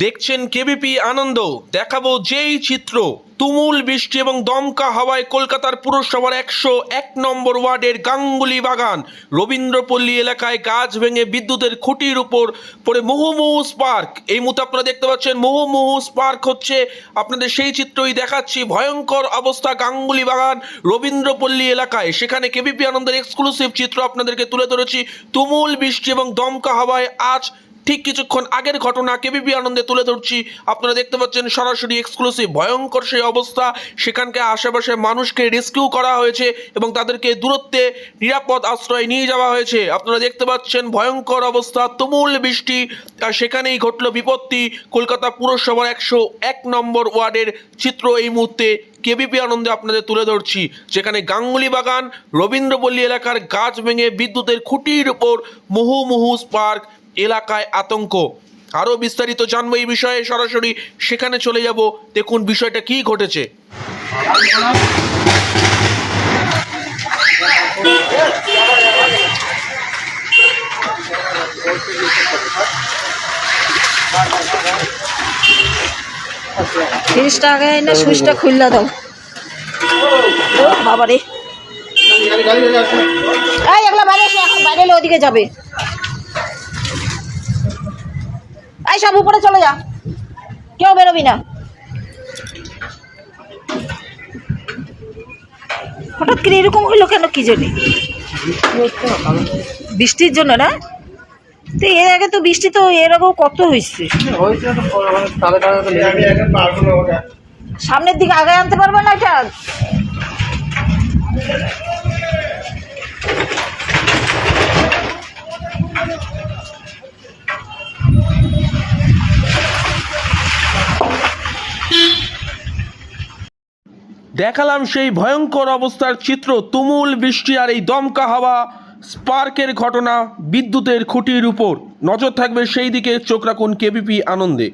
দেখছেন কেবিপি আনন্দ। দেখাবো যেই চিত্র, তুমুল বৃষ্টি এবং দমকা হাওয়ায় কলকাতার পুরসভার 101 নম্বর ওয়ার্ডের গাঙ্গুলি বাগান রবীন্দ্রপল্লী এলাকায় গাছ ভেঙে বিদ্যুতের খুঁটির উপর পড়ে মুহুর্মুহু স্পার্ক। এই মুহূর্তে আপনারা দেখতে পাচ্ছেন মুহুর্মুহু স্পার্ক হচ্ছে, আপনাদের সেই চিত্রই দেখাচ্ছি। ভয়ঙ্কর অবস্থা গাঙ্গুলি বাগান রবীন্দ্রপল্লী এলাকায়, সেখানে কেবিপি আনন্দের এক্সক্লুসিভ চিত্র আপনাদেরকে তুলে ধরেছি। তুমুল বৃষ্টি এবং দমকা হাওয়ায় আজ ঠিক কিছুক্ষণ আগের ঘটনা কেবিপি আনন্দে তুলে ধরছি। আপনারা দেখতে পাচ্ছেন সরাসরি এক্সক্লুসিভ। ভয়ঙ্কর সেই অবস্থা, সেখানকার আশেপাশের মানুষকে রেস্কিউ করা হয়েছে এবং তাদেরকে দূরত্বে নিরাপদ আশ্রয়ে নিয়ে যাওয়া হয়েছে। আপনারা দেখতে পাচ্ছেন ভয়ঙ্কর অবস্থা, তুমুল বৃষ্টি, আর সেখানেই ঘটল বিপত্তি। কলকাতা পুরসভার 101 নম্বর ওয়ার্ডের চিত্র এই মুহূর্তে কেবিপি আনন্দে আপনাদের তুলে ধরছি, যেখানে গাঙ্গুলি বাগান রবীন্দ্রপল্লী এলাকার গাছ ভেঙে বিদ্যুতের খুঁটির উপর মুহুর্মুহু স্পার্ক, এলাকায় আতঙ্ক। আরও বিস্তারিত জানবো এই বিষয়ে, সরাসরি সেখানে চলে যাব। দেখুন বিষয়টা কি ঘটেছে। ফ্রিজটা আগে না সুইচটা খুললা দাও। বাবা রে, এই এগুলা বাইরে এসে, এখন বাইরে এলে ওদিকে যাবে। এই সব উপরে চলে যা, কেউ বেরোবি না। হঠাৎ করে এরকম হইলো কেন কি জানি? বৃষ্টির জন্য না? তো এর আগে তো বৃষ্টি তো এর আগেও কত হয়েছে। সামনের দিকে আগে আনতে পারবে না এটা? দেখালাম সেই ভয়ঙ্কর অবস্থার চিত্র, তুমুল বৃষ্টি আর এই দমকা হাওয়া, স্পার্কের ঘটনা বিদ্যুতের খুঁটির উপর। নজর থাকবে সেই দিকে, চোখ রাখুন কেবিপি আনন্দে।